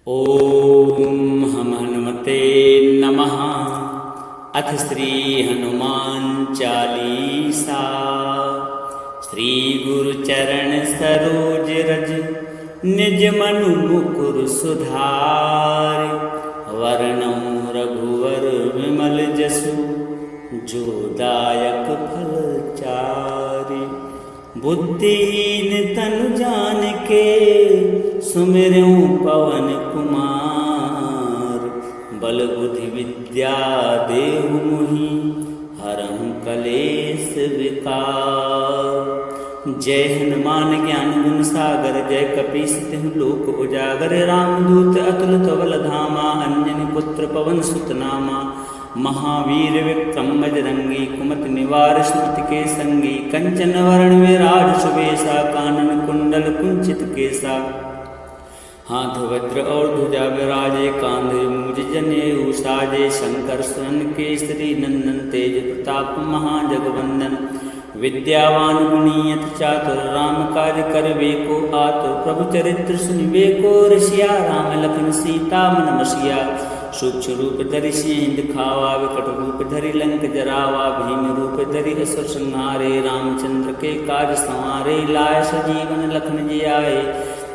ओम हम हनुमते नमः। अथ श्री हनुमान चालीसा। श्री गुरु चरण सरोज रज निज मनु मुकुर सुधार। वरणौ रघुवर विमल जसु जो दायक फल चारि। बुद्धिहीन तनु जानिके सुमिरऊं पवन कुमार। बल बुद्धि विद्या देहु मुहि हरहु कलेश विकार। जय हनुमान ज्ञान गुण सागर जय कपीस तिहु लोक उजागर। रामदूत अतुलित बल धामा अंजनी पुत्र पवन सुत नामा। महावीर विक्रम बजरंगी कुमति निवार सुमति के संगी। कंचन वरण विराज सुबेसा कानन कुंडल कुंचित केसा। हाथ वज्र और ध्वजा विराजे कांधे मूज जनेऊ साजे। शंकर सुवन केसरी नंदन तेज प्रताप महाजगवंदन। विद्यावान गुणी अति चातुर राम काज करबे को आतुर। प्रभु चरित्र सुनिबे को रसिया राम लखन सीता मन बसिया। सूक्ष्म रूप धरि सिंह दिखावा विकट रूप धरि लंक जरावा। भीम रूप धरि असुर संहारे रामचंद्र के काज संवारे। लाय सजीवन लखन जी आए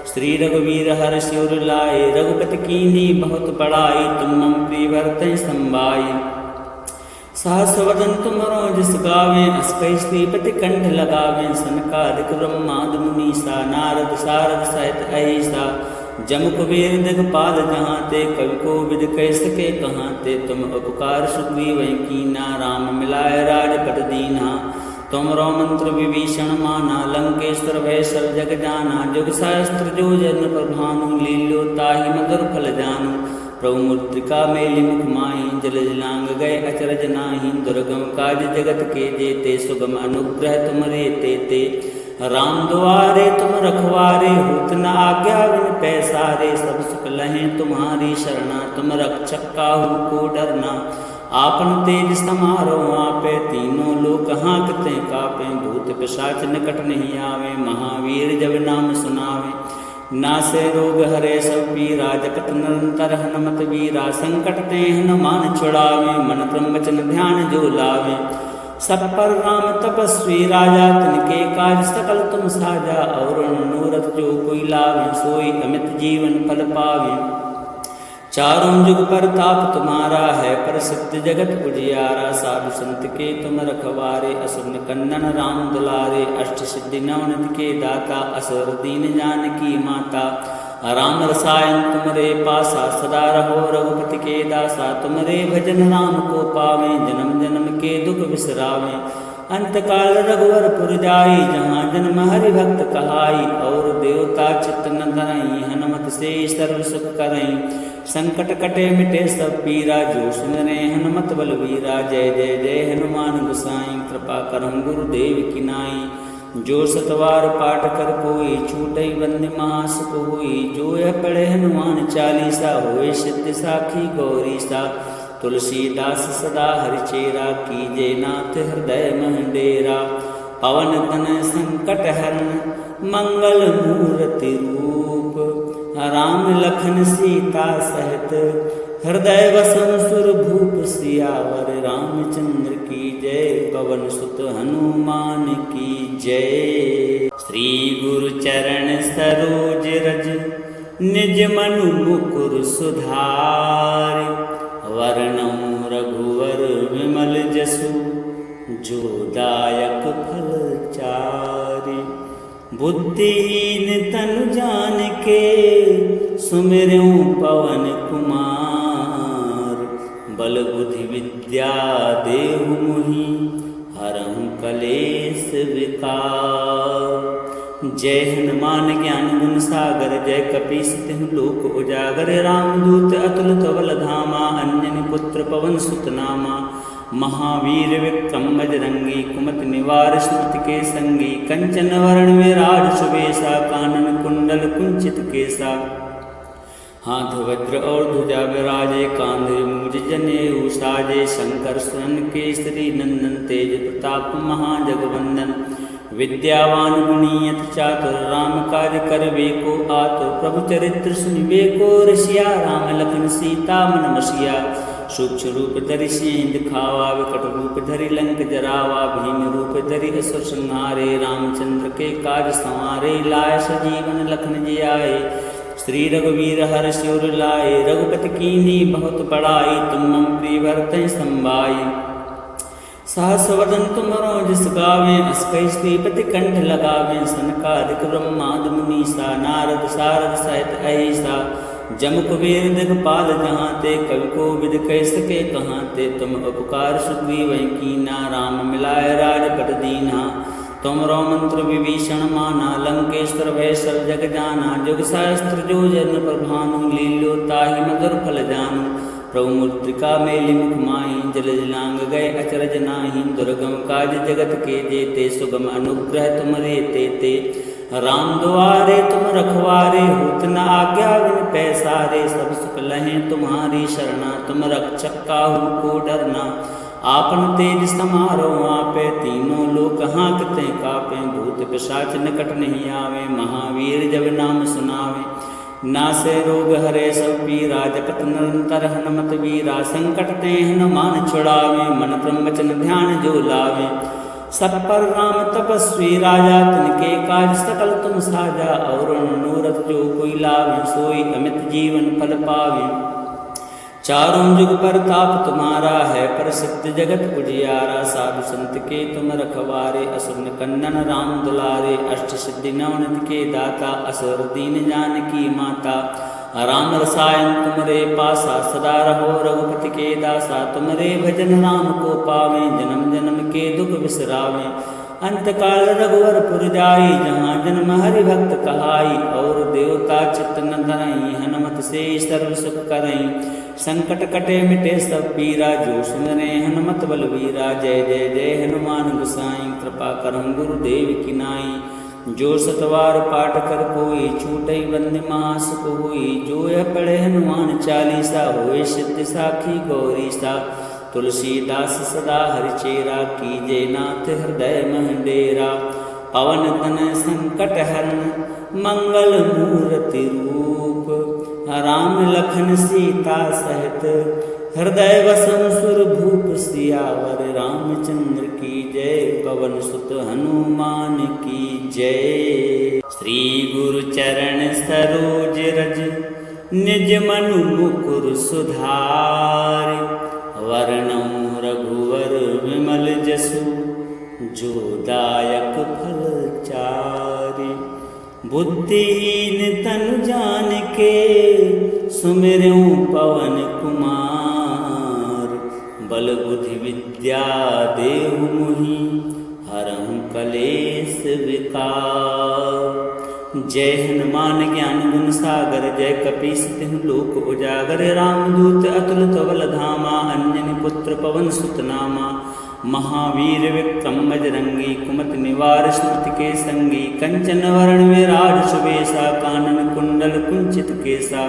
श्री रघुवीर हर शिवर लाए। रघुपति कीन्ही बहुत बड़ाई तुम मम प्रिय भरतहि संभाई। सहस वदन तुमरो जस गावें अस कहि श्रीपति कंठ लगावें। सनकादिक ब्रह्मादि मुनीसा नारद सारद सहित अहिसा। जम कुबेर दिगपाल जहाँ ते कवि को विद कह सके कहाँ ते। तुम उपकार सुग्रीव कीना राम मिलाए राजपद दीना। तुमरो मंत्र विभीषण माना लंकेश्वर भय सब जग जाना। जुग सहस्त्र जो जन पर भानु लील्यो ताहि मधुर फल जानु। प्रभु मुद्रिका मेलि मुख माहि जल जलांग गए अचरज नाही। दुर्गम काज जगत के जेते सुगम अनुग्रह तुमरे तेते। राम दुआरे तुम रखवारे होत न आज्ञा बिन पैसारे। सब सुख लहें तुम्हारी शरणा तुम रक्षक काहू को डरना। आपन तेज समारो आपे तीनों लोक हाँकते कापे। भूत पिशाच निकट नहीं आवे महावीर जब नाम सुनावे। नासे रोग हरे सब पीरा जपत निरंतर हनुमत वीरा। संकट ते हनुमान छुड़ावे मन क्रम वचन ध्यान जो लावे। सब पर राम तपस्वी राजा तिनके काज सकल तुम साजा। और मनोरथ जो कोई लावे सोई अमित जीवन फल पावे। चारों जुग परताप तुम्हारा है प्रसिद्ध जगत उजियारा। साधु संत के तुम रखवारे असुर निकंदन राम दुलारे। अष्ट सिद्धि नवनिधि के दाता असुर दीन जानकी माता। राम रसायन तुमरे पासा सदा रहो रघुपति के दासा। तुमरे भजन राम को पावे जन्म जन्म के दुख बिसरावे। अंतकाल रघुवर पुर जाई जहाँ जन्म हरि भक्त कहाई। और देवता चित्त न धरई हनुमत से सर्व सुख करई। संकट कटे मिटे सब पीरा जो सुमरे हनुमत बलवीरा। जय जय जय हनुमान गोसाई कृपा करहु गुरुदेव की नाई। जो सतवार पाठ कर कोई छूटई बंदी महासुख होई। जो यह पढ़े हनुमान चालीसा होए सिद्ध साखी गौरी सा। तुलसीदास सदा हरिचेरा कीजे नाथ हृदय मह डेरा। पवन तनय संकट हरण मंगल मूर्ति रूप। राम लखन सीता सहित हृदय वसं सुर भूप सियावर। रामचंद्र की जय पवन सुत हनुमान की जय। श्री गुरु चरण सरोज रज निज मनु मुकुर सुधार। वरणौ रघुवर विमल जसु जो दायक फल चारि। बुद्धिहीन तनु जानिके सुमिरऊं पवन कुमार। बल बुद्धि विद्या देहु मुहि हरहु कलेश विकार। जय हनुमान ज्ञान गुण सागर जय कपीस तिहु लोक उजागर। रामदूत अतुलित बल धामा अंजनी पुत्र पवन सुत नामा। महावीर विक्रम बजरंगी कुमति निवार सुमति के संगी। कंचन वरण विराज सुबेसा कानन कुंडल कुंचित केसा। हाथ वज्र और ध्वजा विराजे कांधे मूज जनेऊ साजे। शंकर सुवन केसरी नंदन तेज प्रताप महाजगवंदन। विद्यावान गुणी अति चातुर, राम कार्य करवे को आतुर। प्रभु चरित्र सुनिबे को रसिया, राम लखन सीता मन बसिया। सूक्ष्म रूप धरि सिंह दिखावा, विकट रूप धरि लंक जरावा। भीम रूप धरि असुर संहारे, रामचंद्र के काज संवारे। लाय सजीवन लखन जी आए, श्री रघुवीर हर्षि उर लाए। रघुपति कीन्ही बहुत बड़ाई, तुम मम प्रिय भरतहि संभाई। सहस वदन तुमरो जस गावें, अस कहि श्रीपति कंठ लगावें। सनकादिक ब्रह्मादि मुनीसा, नारद सारद सहित अहिसा। जम कुबेर दिगपाल जहाँ ते, कवि को विद कह सके कहाँ ते। तुम उपकार सुग्रीव कीना, राम मिलाय राजपद दीना। तुमरो मंत्र विभीषण माना, लंकेश्वर भय सब जग जाना। जुग सहस्त्र जो जन प्रभानु, लील्यो ताहि मधुर फल जानू। प्रभु मुद्रिका मेलि मुख माहि, जल जलांग गए अचरज नाही। दुर्गम काज जगत के जेते, सुगम अनुग्रह तुमरे तेते। राम दुआरे तुम रखवारे, होत न आज्ञा बिन पैसारे। सब सुख लहें तुम्हारी शरणा, तुम रक्षक काहू को डरना। आपन तेज समारो आपे, तीनों लोक हाँकते कापे। भूत पिशाच निकट नहीं आवे, महावीर जब नाम सुनावे। नासे रोग हरे सब पीरा, जपत निरंतर हनुमत वीरा। संकट ते हनुमान छुड़ावे, मन क्रम वचन ध्यान जो लावे। सब पर राम तपस्वी राजा, तिनके काज सकल तुम साजा। और मनोरथ जो कोई लावे, सोई अमित जीवन फल पावे। चारों जुग परताप तुम्हारा है, प्रसिद्ध जगत उजियारा। साधु संत के तुम रखवारे, असुर निकंदन राम दुलारे। अष्ट सिद्धि नवनिधि के दाता, असुर दीन जानकी माता। राम रसायन तुमरे पासा, सदा रहो रघुपति के दासा। तुमरे भजन राम को पावे, जन्म जन्म के दुख बिसरावे। अंतकाल रघुवर पुर जाई, जहाँ जन्म हरि भक्त कहाई। और देवता चित्त न धरई, हनुमत से सर्व सुख करई। संकट कटे मिटे सब पीरा, जो सुमरे हनुमत बलवीरा। जय जय जय हनुमान गोसाई, कृपा करहु गुरुदेव की नाई। जो सतवार पाठ कर कोई, छूटई बंदी महासुख होई। जो यह पढ़े हनुमान चालीसा, होए सिद्धि साखी गौरी सा। तुलसीदास सदा हरिचेरा, कीजे नाथ हृदय मह डेरा। पवन तनय संकट हरण, मंगल मूर्ति रूप। राम लखन सीता सहित, हृदय वसं सुर भूप। सियावर रामचंद्र की जय, पवन सुत हनुमान की जय। श्री गुरु चरण सरोज रज, निज मनु मुकुर सुधार। वर्णौ रघुवर विमल जसु, जो दायक फल चारि। बुद्धिहीन तनु जानिके, सुमिरऊं पवन कुमार। बल बुद्धि विद्या देहु मोहि, हरहु कलेश विकार। जय हनुमान ज्ञान गुण सागर, जय कपीस तिहुँ लोक उजागर। रामदूत अतुलित बल धामा, अंजनी पुत्र पवन सुत नामा। महावीर विक्रम बजरंगी, कुमति निवार स्मृति के संगी। कंचन वरण विराज सुबेसा, कानन कुंडल कुंचित केसा।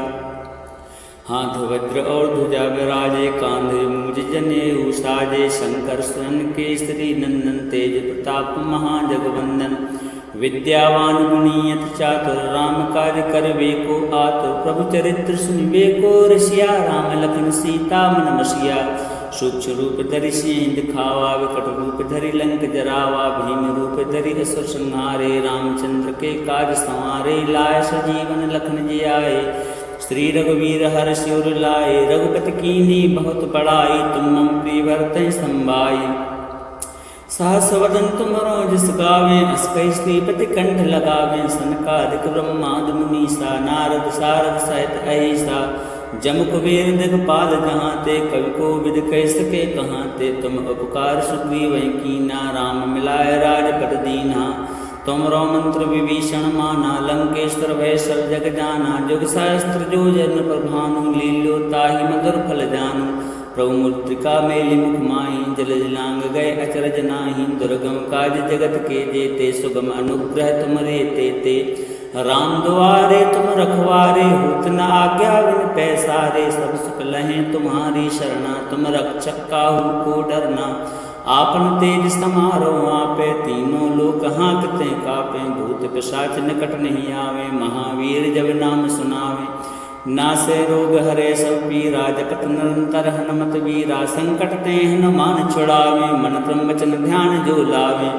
हाथ वज्र और ध्वजा विराजे, कांधे मूज जनेऊ साजे। शंकर सुरन केसरी नंदन, तेज प्रताप महाजगवंदन। विद्यावान गुणी अति चातुर, राम कार्य करवे को आतुर। प्रभु चरित्र सुनिबे को रसिया, राम लखन सीता मन बसिया। सूक्ष्म रूप धरि सिंह दिखावा, विकट रूप धरि लंक जरावा। भीम रूप धरि असुर संहारे, रामचंद्र के काज संवारे। लाय सजीवन लखन जी आए, श्री रघुवीर हर्षि उर लाए। रघुपति कीन्ही बहुत बड़ाई, तुम मम प्रिय भरतहि संभाई। सहस वदन तुमरो जस गावें, अस कहि श्रीपति कंठ लगावें। सनकादिक ब्रह्मादि मुनीसा, नारद सारद सहित अहिसा। जम कुबेर दिगपाल जहाँ ते, कवि को विद कह सके कहाँ ते। तुम उपकार सुग्रीव कीना, राम मिलाय राजपद दीना। तुमरो मंत्र विभीषण माना, लंकेश्वर भय सब जग जाना। जुग सहस्त्र जो जन प्रभानु, लील्यो ताहि मधुर फल जानू। प्रभु मुद्रिका मेलि मुख माहि, जल जलांग गए अचरज नाही। दुर्गम काज जगत के जेते, सुगम अनुग्रह तुमरे तेते। राम दुआरे तुम रखवारे, होत न आज्ञा बिन पैसारे। सब सुख लहें तुम्हारी शरणा, तुम रक्षक काहू को डरना। आपन तेज समारो आपे, तीनों लोक हाँकते कापे, भूत पिशाच निकट नहीं आवे, महावीर जब नाम सुनावे, नासे रोग हरे सब पीरा, जपत निरंतर हनुमत वीरा, संकट ते हनुमान छुड़ावे, मन क्रम वचन ध्यान जो लावे,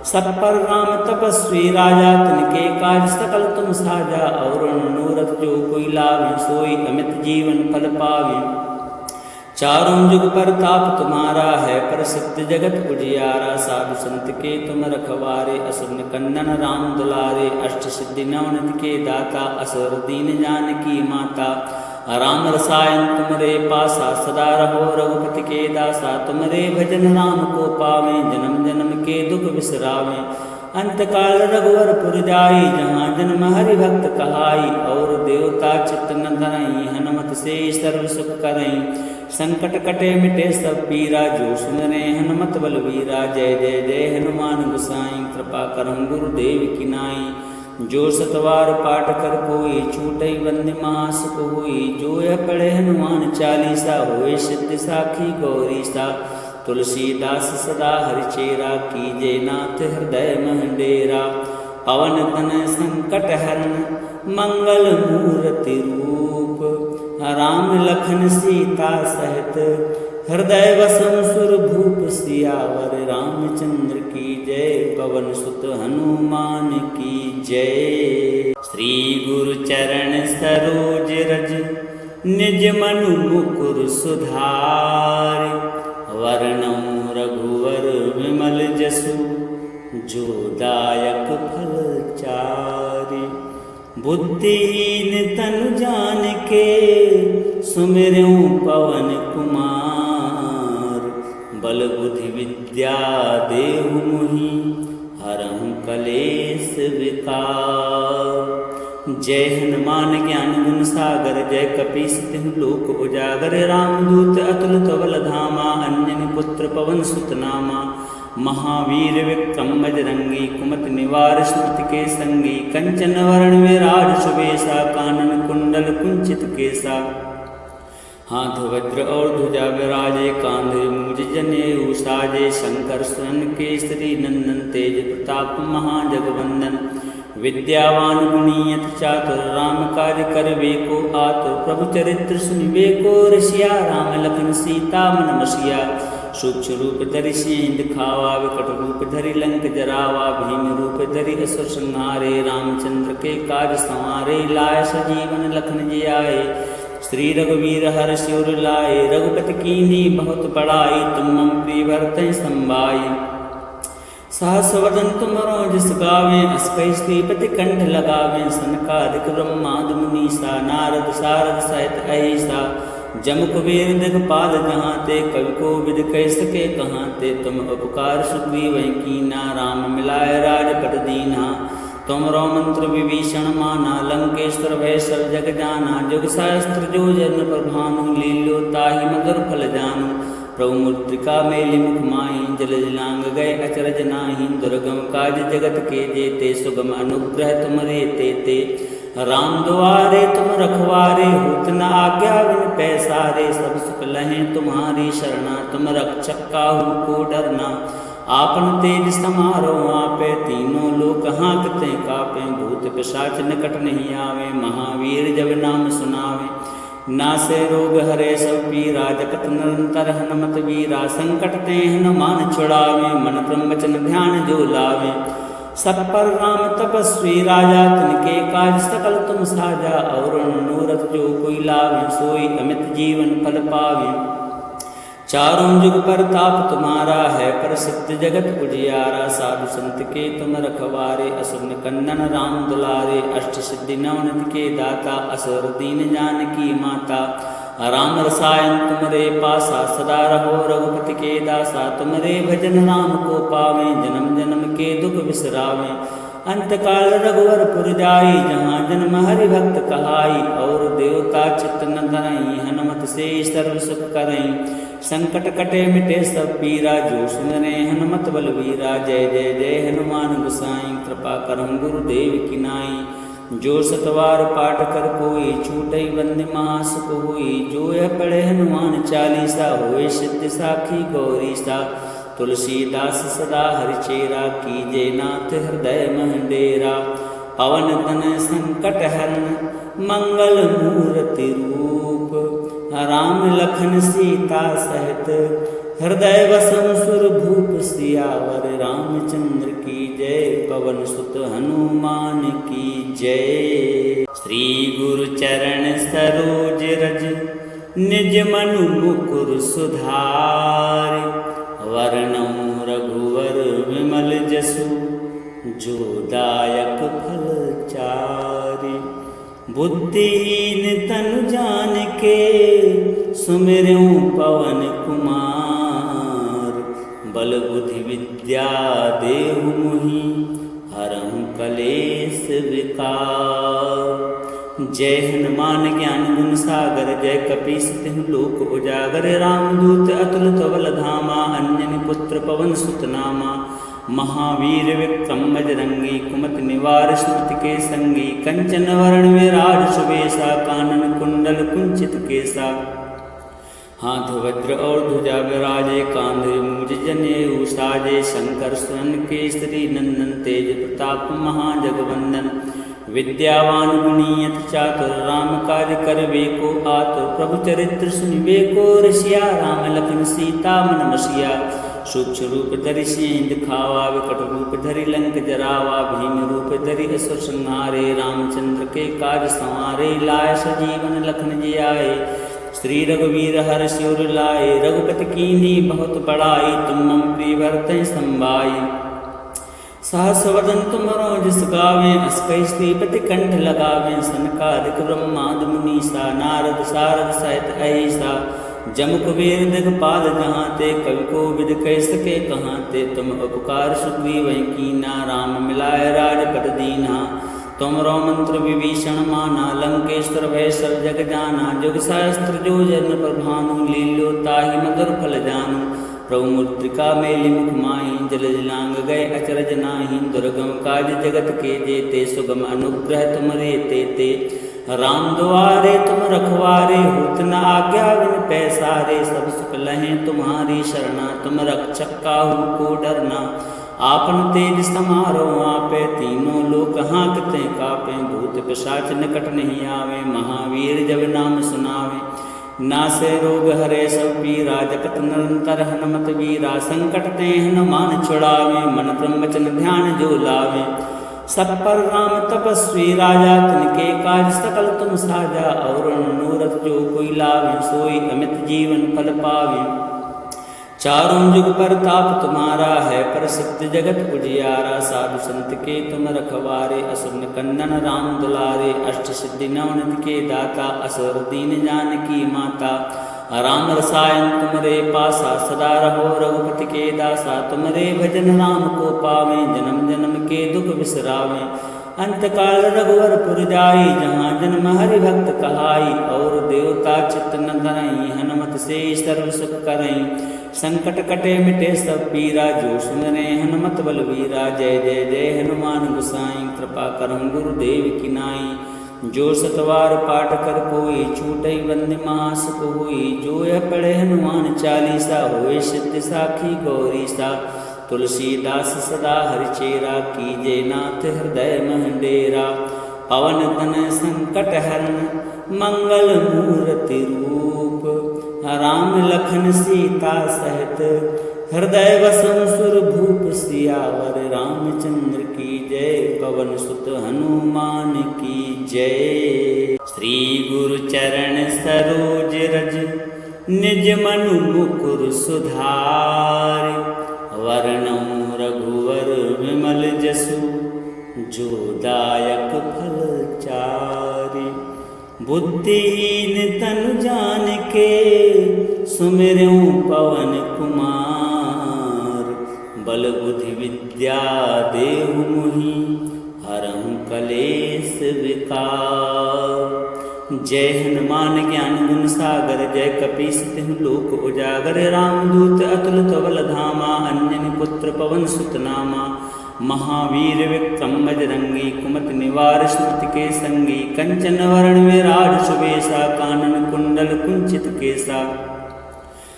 सब पर राम तपस्वी राजा, तिनके काज सकल तुम साजा, और मनोरथ जो कोई लावे, सोई अमित जीवन फल पावे, चारों जुग परताप तुम्हारा है, प्रसिद्ध जगत उजियारा, साधु संत के तुम रखवारे, असुर निकंदन राम दुलारे, अष्ट सिद्धि नवनिधि के दाता, असुर दीन जानकी माता, राम रसायन तुमरे पासा, सदा रहो रघुपति के दासा, तुमरे भजन राम को पावे, जन्म जन्म के दुख बिसरावे, अंत काल रघुवर पुर जाई, जहाँ जन्म हरि भक्त कहाई, और देवता चित्त न धरई, हनुमत से सर्व सुख करई, संकट कटे मिटे सब पीरा, जो सुनरे हनुमत बलवीरा, जय जय जय हनुमान गोसाई, कृपा करम गुरुदेव की नाई, जो सतवार पाठ कर कोई, छूटई बंदी महासुख हुई, जो यह पढ़े हनुमान चालीसा, होए सिद्धि साखी गौरी सा, तुलसीदास सदा हरिचेरा, कीजे नाथ हृदय महडेरा, पवन तन संकट हरण मंगल मूर्ति रूप, राम लखन सीता सहित हृदय वसम सुर भूप, सियावर रामचंद्र की जय, पवन सुत हनुमान की जय। श्री गुरु चरण सरोज रज निज मनु मुकुर सुधार, वर्णौ रघुवर विमल जसु, जो दायक फल चारि, बुद्धिहीन तनु जानिके, सुमिरऊं पवन कुमार, बल बुद्धि विद्या देहु मुहि, हरहु कलेश विकार, जय हनुमान ज्ञान गुण सागर, जय कपीस तिहु लोक उजागर, रामदूत अतुलित बल धामा, अंजनी पुत्र पवन सुत नामा, महावीर विक्रम बजरंगी, कुमति निवार स्मृति के संगी, कंचन वरण विराज सुबेसा, कानन कुंडल कुंचित केसा, हाथ वज्र और ध्वजा विराजे, कांधे मूज जनेऊ साजे, शंकर सुरन केसरी नंदन, तेज प्रताप महाजगवंदन, विद्यावान गुणियत चातुर, राम कार्य करबे को आतुर, प्रभु चरित्र सुनिबे को रसिया, राम लखन सीता मन बसिया, सूक्ष्म रूप धरि सिंह दिखावा, विकट रूप धरि लंक जरावा, भीम रूप धरि असुर संहारे, रामचंद्र के काज संवारे, लाय सजीवन लखन जियाए, श्री रघुवीर हर्ष उर लाए, रघुपति कीन्ही बहुत बड़ाई, तुम मम प्रिय भरतहि संभाई, सहस वदन तुमरो जस गावे, अस कहि श्रीपति कंठ लगावे, सनकादिक ब्रह्मादि मुनीसा, नारद सारद सहित अहिसा, जम कुबेर दिगपाल जहाँ ते, कवि को विद कह सके कहाँ ते, तुम उपकार सुग्रीव कीना, राम मिलाय राजपट दीना, तुमरो मंत्र विभीषण माना, लंकेश्वर भय सब जग जाना, जुग सहस्त्र जो जन प्रभानु, लील्यो ताहि मधुर फल जानु, प्रभु मुद्रिका मेलि मुख माहि, जल जलांग गए अचरज नाही, दुर्गम काज जगत के जेते, सुगम अनुग्रह तुमरे तेते, राम दुआरे तुम रखवारे, होत न आज्ञा बिन पैसारे, सब सुख लहें तुम्हारी शरणा, तुम रक्षक काहू को डरना, आपन तेज समारो आपे, तीनों लोक हाँकते कापे, भूत पिशाच निकट नहीं आवे, महावीर जब नाम सुनावे, नासे रोग हरे सब पीरा, जपत निरंतर हनुमत वीरा, संकट ते हनुमान छुड़ावे, मन क्रम वचन ध्यान जो लावे, सब पर राम तपस्वी राजा, तिनके काज सकल तुम साजा, और मनोरथ जो कोई लावे, सोई अमित जीवन फल पावे, चारों जुग परताप तुम्हारा है, प्रसिद्ध जगत उजियारा, साधु संत के तुम रखवारे, असुर निकंदन राम दुलारे, अष्ट सिद्धि नवनिधि के दाता, असुर दीन जानकी माता, राम रसायन तुमरे पासा, सदा रहो रघुपति के दासा, तुमरे भजन राम को पावे, जन्म जन्म के दुख बिसरावे, अंत काल रघुवर पुर जाई, जहाँ जन्म हरि भक्त कहाई, और देवता चित्त न धरई, हनुमत से सर्व सुख करई, संकट कटे मिटे सब पीरा, जो सुनरे हनुमत बलवीरा, जय जय जय हनुमान गोसाई, कृपा करम गुरुदेव की नाई, जो सतवार पाठ कर कोई, छूटई बंदी महासुख हुई, जो यह पढ़े हनुमान चालीसा, होए सिद्धि साखी गौरी सा, तुलसीदास सदा हरिचेरा, कीजे नाथ हृदय मह डेरा। पवन तन संकट हरन मंगल मूर्ति रूप, राम लखन सीता सहित हृदय वसम सुर भूप। सियावर रामचंद्र की जय, पवन सुत हनुमान की जय। श्री गुरु चरण सरोज रज, निज मनु मुकुर सुधार। वर्णौ रघुवर विमल जसु, जो दायक फल चारि। बुद्धिहीन तनु जानिके, सुमिरऊं पवन कुमार। बल बुद्धि विद्या देहु मोहि, हरहु कलेश विकार। जय हनुमान ज्ञान गुण सागर, जय कपीस तिहु लोक उजागर। रामदूत अतुलित बल धामा, अंजनी पुत्र पवन सुत नामा। महावीर विक्रम बजरंगी, कुमति निवार सुमति के संगी। कंचन वरण विराज सुबेसा, कानन कुंडल कुंचित केसा। हाथ वज्र और ध्वजा विराजे, कांधे मूज जनेऊ साजे। शंकर सुवन केसरी नंदन, तेज प्रताप महाजगवंदन। विद्यावान गुणी अति चातुर, राम कार्य करबे को आतुर। प्रभु चरित्र सुनिबे को रसिया, राम लखन सीता मन बसिया। सूक्ष्म रूप धरि सिंह दिखावा, विकट रूप धरि लंक जरावा। भीम रूप धरि असुर संहारे, रामचंद्र के काज संवारे। लाय सजीवन लखन जियाए, श्री रघुवीर हर्षि उर लाए। रघुपति कीन्ही बहुत बड़ाई, तुम मम प्रिय भरतहि संभाई। सहस वदन तुमरो जस गावें, अस कहि श्रीपति कंठ लगावें। सनकादिक ब्रह्मादि मुनीसा, नारद सारद सहित अहिसा। जम कुबेर दिगपाल जहाँ ते, कवि कोविद कह सके कहाँ ते। तुम उपकार सुग्रीवहि कीना, राम मिलाय राजपद दीन्हा। तुमरो मंत्र विभीषण माना, लंकेश्वर भय सब जग जाना। जुग सहस्त्र जो जन पर भानु, लील्यो ताहि मधुर फल जानू। प्रभु मुद्रिका मेलि मुख माहि, जल दिलांग गए अचरज नाही। दुर्गम काज जगत के जेते, सुगम अनुग्रह तुमरे तेते। राम दुआरे तुम रखवारे, होत न आज्ञा बिन पैसारे। सब सुख लहें तुम्हारी शरणा, तुम रक्षक काहू को डरना। आपन तेज समारो आपे, तीनों लोक हाँकते कापे। भूत पिशाच निकट नहीं आवे, महावीर जब नाम सुनावे। नासे रोग हरे सब पीरा, जपत निरंतर हनुमत वीरा। संकट ते हनुमान छुड़ावे, मन क्रम वचन ध्यान जो लावे। सब पर राम तपस्वी राजा, तिनके काज सकल तुम साजा। और मनोरथ जो कोई लावे, सोई अमित जीवन फल पावे। चारों जुग पर ताप तुम्हारा है, प्रसिद्ध जगत उजियारा। साधु संत के तुम रखवारे, असुर निकंदन राम दुलारे। अष्ट सिद्धि नवनिधि के दाता, असुर दीन जानकी माता। राम रसायन तुमरे पासा, सदा रहो रघुपति के दासा। तुमरे भजन राम को पावे, जन्म जन्म के दुख बिसरावे। अंतकाल रघुवर पुर जाई, जहाँ जन्म हरि भक्त कहाई। और देवता चित्त न धरई, हनुमत से सर्व सुख करई। संकट कटे मिटे सब पीरा, जो सुमरे हनुमत बलवीरा। जय जय जय हनुमान गोसाई, कृपा करहु गुरुदेव की नाई। जो सतवार पाठ कर कोई, छूटई बंदी महासुख होई। जो यह पढ़े हनुमान चालीसा, होए सिद्ध साखी गौरीसा। तुलसीदास सदा हरिचेरा, कीजे नाथ हृदय मह डेरा। पवन तन संकट हरन मंगल मूर्ति रूप, राम लखन सीता सहित हृदय वसम सुर भूप। सियावर रामचंद्र की जय, पवन सुत हनुमान की जय। श्री गुरु चरण सरोज रज, निज मनु मुकुर सुधार। वर्णौ रघुवर विमल जसु, जो दायक फल चारि। बुद्धिहीन तनु जानिके, सुमिरऊं पवन कुमार। बल बुद्धि विद्या देहु मोहि, हरहु कलेश विकार। जय हनुमान ज्ञान गुण सागर, जय कपीस तिहु लोक उजागर। रामदूत अतुलित बल धामा, अंजनी पुत्र पवन सुत नामा। महावीर विक्रम बजरंगी, कुमति निवार सुमति के संगी। कंचन वरण विराज सुबेसा, कानन कुंडल कुंचित केसा।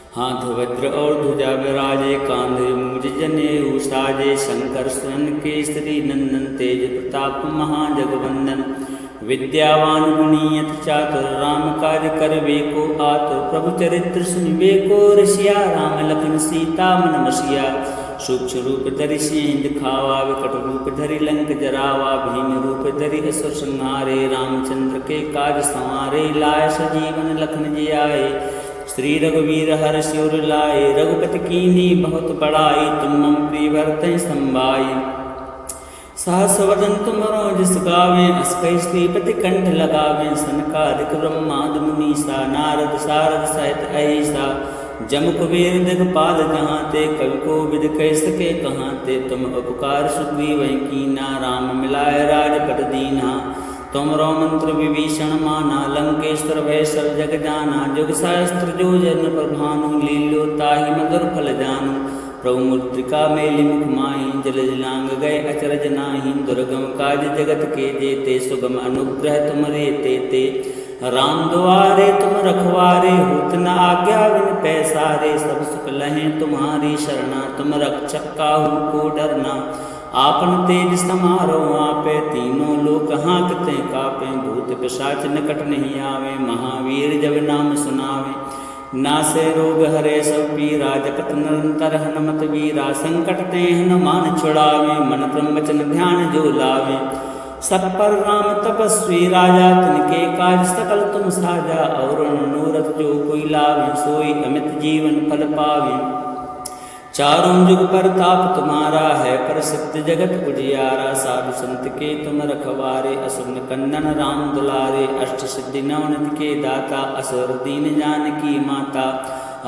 हाथ वज्र और ध्वजा विराजे, कांधे मूज जनेऊ साजे। शंकर सुवन केसरी नंदन, तेज प्रताप महाजगवंदन। विद्यावान गुणी अति चातुर, राम काज करबे को आतुर। प्रभु चरित्र सुनबे को रसिया, राम लखन सीता मन बसिया। सूक्ष्म रूप धरि सिंह दिखावा, विकट रूप धरि लंक जरावा। भीम रूप धरि असुर संहारे, रामचंद्र के काज संवारे। लाय सजीवन लखन जी आए, श्री रघुवीर हर्षि उर लाए। रघुपति कीन्ही बहुत बड़ाई, तुम मम प्रिय भरतहि संभाई। सहस वदन तुमरो जस गावें, अस कहि श्रीपति कंठ लगावें। सनकादिक ब्रह्मादि मुनीसा, नारद सारद सहित अहिसा। जम कुबेर दिगपाल जहाँ ते, कवि को विद कह सके कहाँ ते। तुम उपकार सुग्रीव कीना, राम मिलाए राजपद दीना। तुमरो मंत्र विभीषण माना, लंकेश्वर भय सब जग जाना। जुग सहस्त्र जो जन पर भानु, लील्यो ताहि मधुर फल जानू। प्रभु मुद्रिका मेलि मुख माहि, जल जलांग गए अचरज नाही। दुर्गम काज जगत के जेते, सुगम अनुग्रह तुमरे तेते। राम दुआरे तुम रखवारे, होत न आज्ञा बिन पैसारे। सब सुख लहें तुम्हारी शरणा, तुम रक्षक काहू को डरना। आपन तेज समारो आपे, तीनों लोक हाँकते कापे। भूत पिशाच निकट नहीं आवे, महावीर जब नाम सुनावे। नासे रोग हरे सब पीरा, जपत निरंतर हनुमत वीरा। संकट ते हनुमान छुड़ावे, मन क्रम वचन ध्यान जो लावे। सब पर राम तपस्वी राजा, तिनके काज सकल तुम साजा। और मनोरथ जो कोई लावे, सोई अमित जीवन फल पावे। चारों जुग पर ताप तुम्हारा है, प्रसिद्ध जगत उजियारा। साधु संत के तुम रखवारे, असुर कंदन राम दुलारे। अष्ट सिद्धि नवनिधि के दाता, असुर दीन जानकी माता।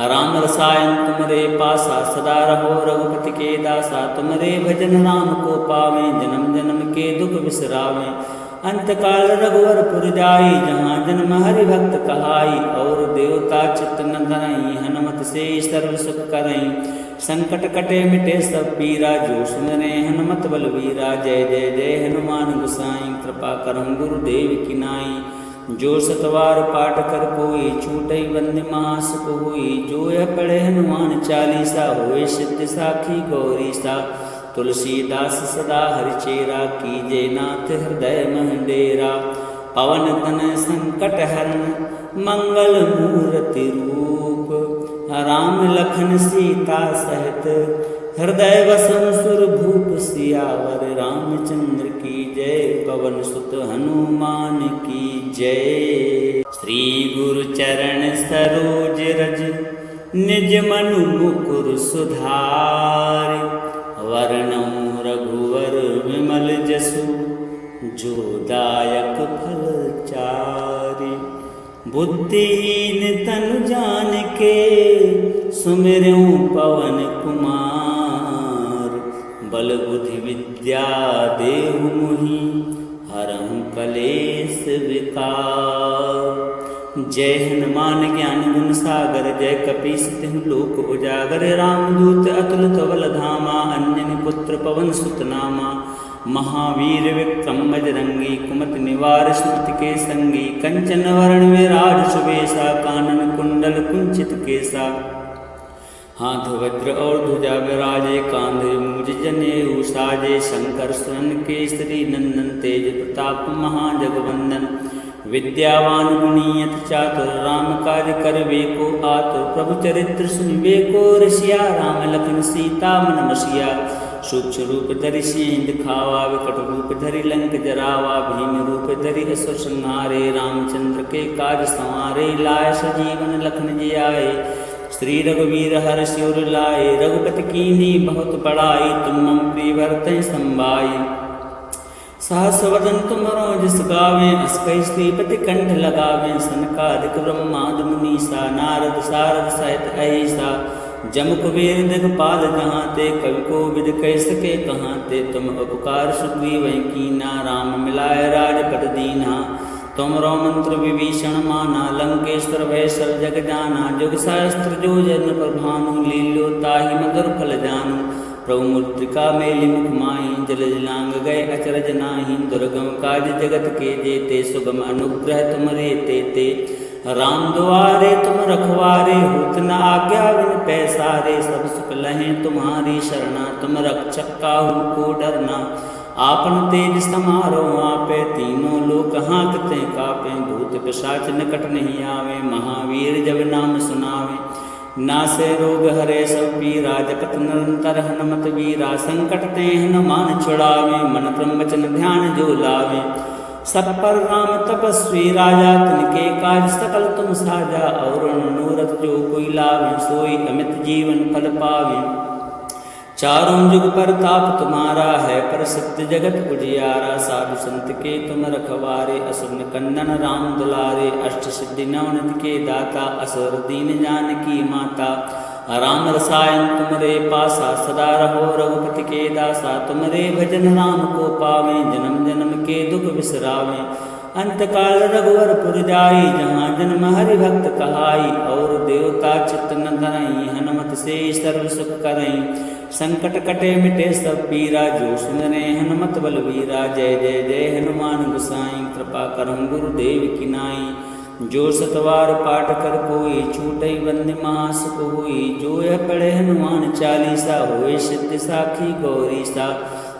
राम रसायन तुमरे पासा, सदा रहो रघुपति के दासा। तुमरे भजन राम को पावे, जन्म जन्म के दुख बिसरावे। अंतकाल रघुवर पुर जाई, जहाँ जन्म हरि भक्त कहाई। और देवता चित्त न धरई, हनुमत से सर्व सुख करई। संकट कटे मिटे सब पीरा, जो सुमरे हनुमत बलवीरा। जय जय जय हनुमान गोसाई, कृपा करहु गुरुदेव की नाई। जो सतवार पाठ कर कोई, छूटई बंदी महासुख हुई। जो यह पढ़े हनुमान चालीसा, होए सिद्ध साखी गौरी सा। तुलसीदास सदा हरिचेरा, कीजे नाथ हृदय मह डेरा। पवन तनय संकट हरण, मंगल मूर्ति रूप। राम लखन सीता सहित, हृदय वसं सुर भूप सियावर। रामचंद्र की जय, पवन सुत हनुमान की जय। श्री गुरु चरण सरोज रज, निज मनु मुकुर सुधारि। वर्णौ रघुवर विमल जसु, जो दायक फल चारि। बुद्धिहीन तनु जानिके, सुमिरऊं पवन कुमार। बल बुद्धि विद्या देहु मोहि, हरहु कलेश विकार। जय हनुमान ज्ञान गुण सागर, जय कपीस तिहु लोक उजागर। रामदूत अतुलित बल धामा, अंजनी पुत्र पवन सुत नामा। महावीर विक्रम बजरंगी, कुमति निवार स्मृति के संगी। कंचन वरण विराज सुबेसा, कानन कुंडल कुंचित केसा। हाथ वज्र और ध्वजा विराजे, कांधे मूज जनेऊ साजे। शंकर सुवन केसरी नंदन, तेज प्रताप महाजगवंदन। विद्यावान गुणी अति चातुर, राम काज करबे को आतुर। प्रभु चरित्र सुनबे को रसिया, राम लखन सीता मन बसिया। सूक्ष्म रूप धरि सिंह दिखावा, विकट रूप धरि लंक जरावा। भीम रूप धरि असुर संहारे, रामचंद्र के काज संवारे। लाय सजीवन लखन जी आए, श्री रघुवीर हर्षि उर लाए। रघुपति कीन्ही बहुत बड़ाई, तुम मम प्रिय भरतहि संभाई। सहस वदन तुमरो जस गावें, अस कहि श्रीपति कंठ लगावें। सनकादिक ब्रह्मादि मुनीसा, नारद सारद सहित अहिसा। जम कुबेर दिगपाल जहाँ ते, कवि को विद कह सके कहाँ ते। तुम उपकार सुग्रीव कीना, राम मिलाए राजपद दीना। तुमरो मंत्र विभीषण माना, लंकेश्वर भय सब जग जाना। जुग सहस्त्र जो जन पर भानु, लील्यो ताहि मधुर फल जानू। प्रभु मुद्रिका मेलि मुख माहि, जल जलांग गए अचरज नाही। दुर्गम काज जगत के जेते, सुगम अनुग्रह तुमरे तेते। राम दुआरे तुम रखवारे, होत न आज्ञा बिन पैसारे। सब सुख लहें तुम्हारी शरणा, तुम रक्षक काहू को डरना। आपन तेज समारो आपे, तीनों लोक हाँकते कापे। भूत पिशाच निकट नहीं आवे, महावीर जब नाम सुनावे। नासे रोग हरे सब पीरा, जपत निरंतर हनुमत वीरा। संकट ते हनुमान छुड़ावे, मन क्रम वचन ध्यान जो लावे। सब पर राम तपस्वी राजा, तिनके काज सकल तुम साजा। और मनोरथ जो कोई लावे, सोई अमित जीवन फल पावे। चारों जुग परताप तुम्हारा है, प्रसिद्ध जगत उजियारा। साधु संत के तुम रखवारे, असुर निकंदन राम दुलारे। अष्ट सिद्धि नवनिधि के दाता, असुर दीन जानकी माता। राम रसायन तुमरे पासा, सदा रहो रघुपति के दासा। तुमरे भजन राम को पावे, जन्म जन्म के दुख बिसरावे। अंतकाल रघुवर पुर जाई, जहाँ जन्म हरि भक्त कहाई। और देवता चित्त न धरई, हनुमत से सर्व सुख करई। संकट कटे मिटे सब पीरा, जो सुमरे हनुमत बलवीरा। जय जय जय हनुमान गोसाई, कृपा करहु गुरुदेव की नाई। जो सतवार पाठ कर कोई, छूटई बंदी महासुख होई। जो यह पढ़े हनुमान चालीसा, होए सिद्धि साखी गौरी सा।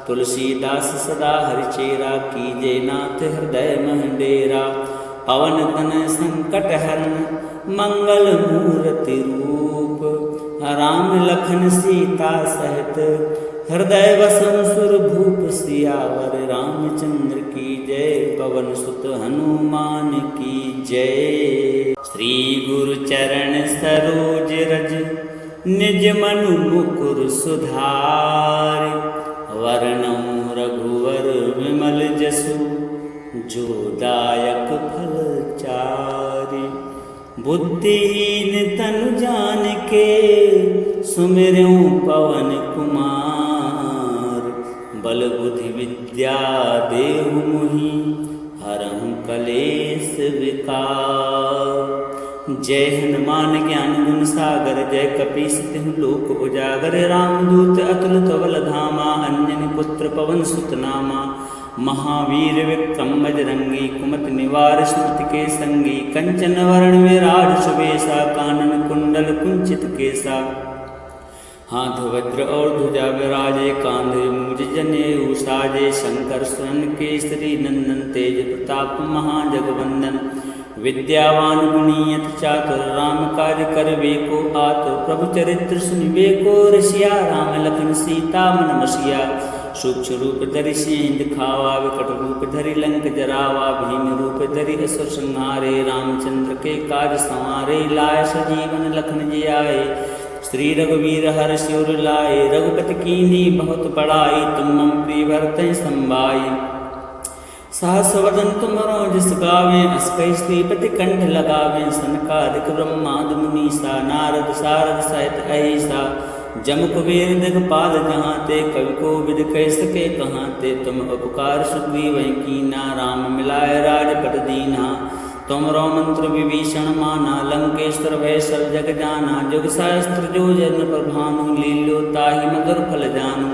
तुलसीदास सदा हरिचेरा, कीजे नाथ हृदय मह डेरा। पवन तनय संकट हरण, मंगल मूर्ति रूप। राम लखन सीता सहित, हृदय वसं सुर भूप। सियावर रामचंद्र की जय, पवन सुत हनुमान की जय। श्री गुरु चरण सरोज रज, निज मनु मुकुर सुधार। वर्णौ रघुवर विमल जसु, जो दायक फल चारि। बुद्धिहीन तनु जानिके, सुमिरऊं पवन कुमार। बल बुद्धि विद्या देहु मोहि, हरहु कलेश विकार। जय हनुमान ज्ञान गुण सागर, जय कपीस तिहु लोक उजागर। रामदूत अतुलित बल धामा, अंजनी पुत्र पवन सुत नामा। महावीर विक्रम बजरंगी, कुमति निवार स्मृति के संगी। कंचन वरण विराज सुबेसा, कानन कुंडल कुंचित केसा। हाथ वज्र और ध्वजा विराजे, कांधे मूज जनेऊ साजे। शंकर स्वयं केसरी नंदन, तेज प्रताप महाजगवंदन। विद्यावान गुणी अति चातुर, राम कार्य करबे को आतुर। प्रभु चरित्र सुनिबे को रसिया, राम लखन सीता मन बसिया। सूक्ष्म रूप धरि सिंह दिखावा, विकट रूप धरि लंक जरावा। भीम रूप धरि असुर संहारे, रामचंद्र के काज संवारे। लाय सजीवन लखन जियाए, श्री रघुवीर हर्षि उर लाए। रघुपति कीन्ही बहुत बड़ाई, तुम मम प्रिय भरतहि संभाई। सहस वदन तुमरो जस गावें, अस कहि श्रीपति कंठ लगावें। सनकादिक ब्रह्मादि मुनीसा, नारद सारद सहित अहिसा। जम कुबेर दिगपाल जहाँ ते, कवि को विद कह सके कहाँ ते। तुम उपकार सुग्रीव कीना, राम मिलाए राजपद दीना। तुमरो मंत्र विभीषण माना, लंकेश्वर भय सब जग जाना। जुग सहस्त्र जो जन पर भानु, लील्यो ताहि मधुर फल जानु।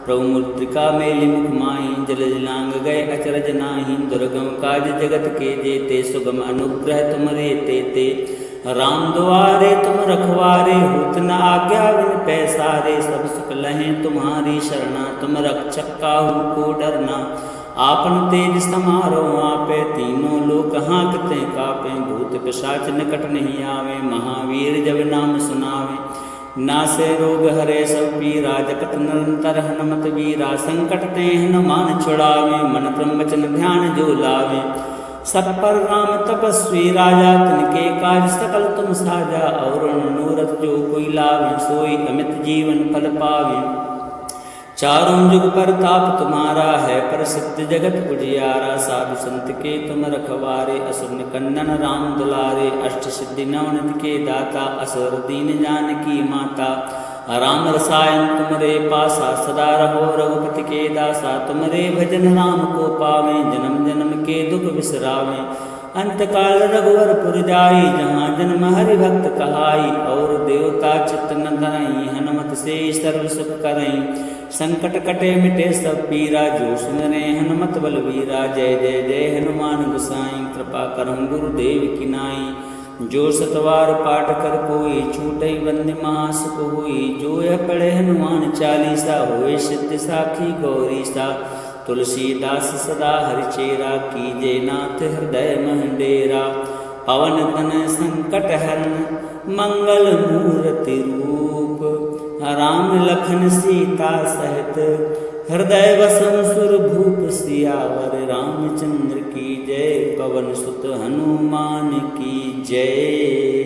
प्रभु मुद्रिका मेलि मुख माहि, जल जलांग गए अचरज नाही। दुर्गम काज जगत के जेते, सुगम अनुग्रह तुमरे तेते। राम दुआरे तुम रखवारे, होत न आज्ञा बिन पैसारे। सब सुख लहें तुम्हारी शरणा, तुम रक्षक काहू को डरना। आपन तेज समारो आपे, तीनों लोक हाँकते कापे। भूत पिशाच निकट नहीं आवे, महावीर जब नाम सुनावे। नासे रोग हरे सब पीरा, जपत निरंतर हनुमत वीरा। संकट ते हनुमान छुड़ावे, मन क्रम वचन ध्यान जो लावे। सब पर राम तपस्वी राजा, तिनके काज सकल तुम साजा। और मनोरथ जो कोई लावे, सोई अमित जीवन फल पावे। चारों जुग परताप तुम्हारा है, प्रसिद्ध जगत उजियारा। साधु संत के तुम रखवारे, असुर निकंदन राम दुलारे। अष्ट सिद्धि नवनिधि के दाता, असुर दीन जानकी माता। राम रसायन तुमरे पासा, सदा रहो रघुपति के दासा। तुमरे भजन राम को पावे, जन्म जन्म के दुख बिसरावे। अंतकाल रघुवर पुर जाई, जहाँ जन्म हरि भक्त कहाई। और देवता चित्त न धरई, हनुमत से सर्व सुख करई। संकट कटे मिटे सब पीरा, जो सुमरे हनुमत बलवीरा। जय जय जय हनुमान गोसाई, कृपा करहु गुरुदेव की नाई। जो सतवार पाठ कर कोई छूटई बंद महासुख हुई। जो यह पढ़े हनुमान चालीसा होए सिद्ध साखी गौरी सा। तुलसीदास सदा हरिचेरा कीजे नाथ हृदय मह डेरा। पवन तन संकट हरण मंगल मूर्ति रूप। राम लखन सीता सहित हृदय वसम सुर भूप। सियावर रामचंद्र की जय। पवन सुत हनुमान की जय।